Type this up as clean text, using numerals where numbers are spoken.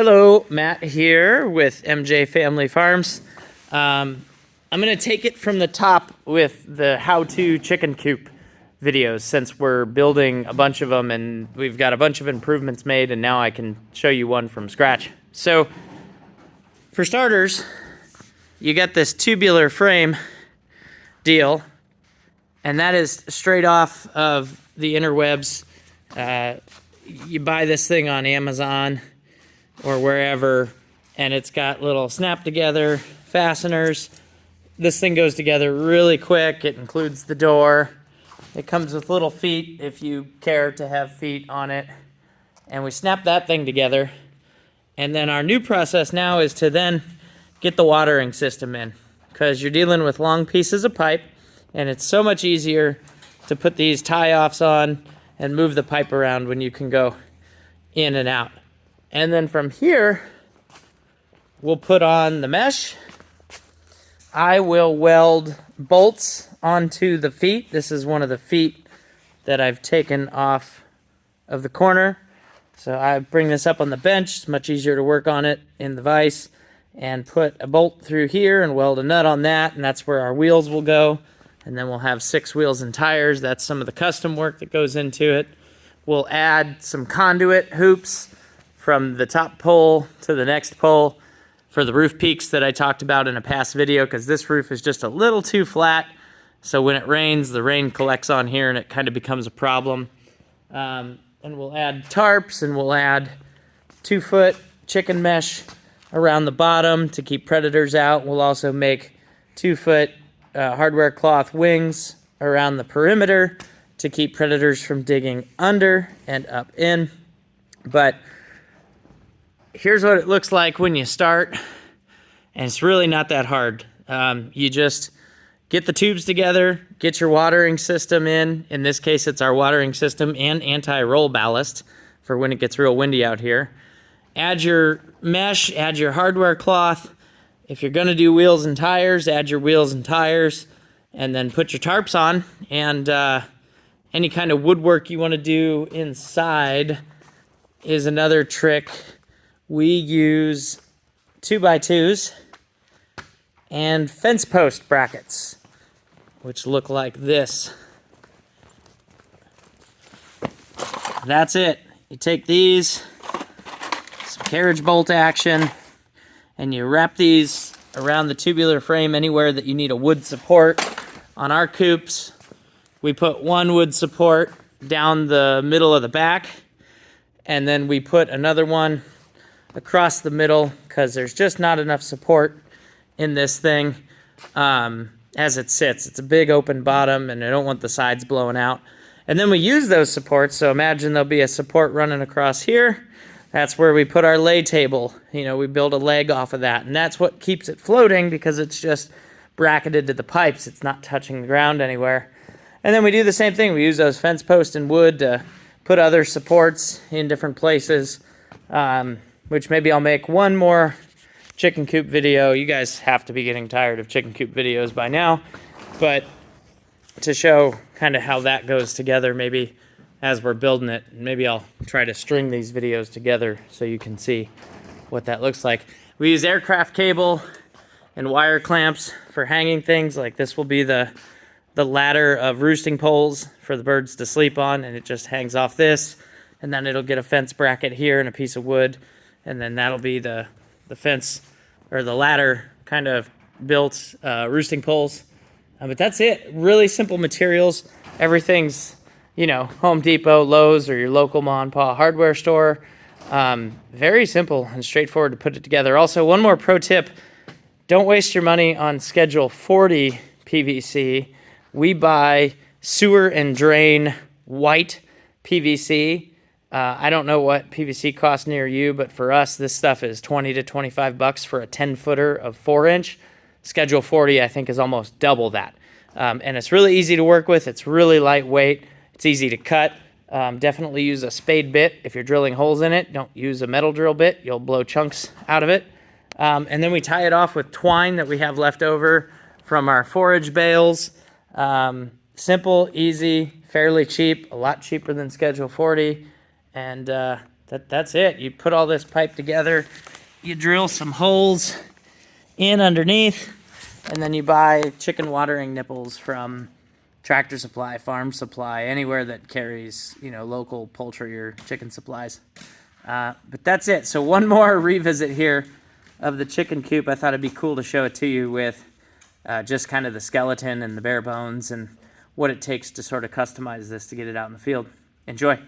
Hello, Matt here with MJ Family Farms. I'm going to take it from the top with the how-to chicken coop videos since we're building a bunch of them and we've got a bunch of improvements made, and now I can show you one from scratch. So, for starters, you got this tubular frame deal, and that is straight off of the interwebs. You buy this thing on Amazon or wherever, and it's got little snap together fasteners. This thing goes together really quick. It includes the door. It comes with little feet if you care to have feet on it. And we snap that thing together. And then our new process now is to then get the watering system in, because you're dealing with long pieces of pipe, and it's so much easier to put these tie-offs on and move the pipe around when you can go in and out. And then from here, we'll put on the mesh. I will weld bolts onto the feet. This is one of the feet that I've taken off of the corner. So I bring this up on the bench. It's much easier to work on it in the vise, and put a bolt through here and weld a nut on that, and that's where our wheels will go. And then we'll have 6 wheels and tires. That's some of the custom work that goes into it. We'll add some conduit hoops from the top pole to the next pole for the roof peaks that I talked about in a past video, because this roof is just a little too flat. So when it rains, the rain collects on here and it kind of becomes a problem. And we'll add tarps, and we'll add 2-foot chicken mesh around the bottom to keep predators out. We'll also make 2-foot hardware cloth wings around the perimeter to keep predators from digging under and up in. But here's what it looks like when you start, and it's really not that hard. You just get the tubes together, get your watering system in. In this case, it's our watering system and anti-roll ballast for when it gets real windy out here. Add your mesh, add your hardware cloth. If you're gonna do wheels and tires, add your wheels and tires, and then put your tarps on. And any kind of woodwork you wanna do inside is another trick. We use 2x2s and fence post brackets, which look like this. That's it. You take these, some carriage bolt action, and you wrap these around the tubular frame anywhere that you need a wood support. On our coops, we put one wood support down the middle of the back, and then we put another one across the middle, because there's just not enough support in this thing as it sits. It's a big open bottom, and I don't want the sides blowing out. And then we use those supports, so imagine there'll be a support running across here. That's where we put our lay table. You know, we build a leg off of that, and that's what keeps it floating, because it's just bracketed to the pipes. It's not touching the ground anywhere. And then we do the same thing. We use those fence posts and wood to put other supports in different places, which maybe I'll make one more chicken coop video. You guys have to be getting tired of chicken coop videos by now, but to show kind of how that goes together, maybe as we're building it, maybe I'll try to string these videos together so you can see what that looks like. We use aircraft cable and wire clamps for hanging things. Like this will be the ladder of roosting poles for the birds to sleep on, and it just hangs off this, and then it'll get a fence bracket here and a piece of wood, and then that'll be the fence or the ladder kind of built roosting poles. But that's it. Really simple materials. Everything's, you know, Home Depot, Lowe's, or your local ma and pa hardware store. Very simple and straightforward to put it together. Also, one more pro tip: don't waste your money on Schedule 40 PVC. We buy sewer and drain white PVC. I don't know what PVC costs near you, but for us, this stuff is $20 to $25 for a 10-footer of 4-inch. Schedule 40, I think, is almost double that. And it's really easy to work with. It's really lightweight. It's easy to cut. Definitely use a spade bit if you're drilling holes in it. Don't use a metal drill bit. You'll blow chunks out of it. And then we tie it off with twine that we have left over from our forage bales. Simple, easy, fairly cheap, a lot cheaper than Schedule 40. And that's it. You put all this pipe together, you drill some holes in underneath, and then you buy chicken watering nipples from Tractor Supply, Farm Supply, anywhere that carries, local poultry or chicken supplies. But that's it. So one more revisit here of the chicken coop. I thought it'd be cool to show it to you with just kind of the skeleton and the bare bones and what it takes to sort of customize this to get it out in the field. Enjoy.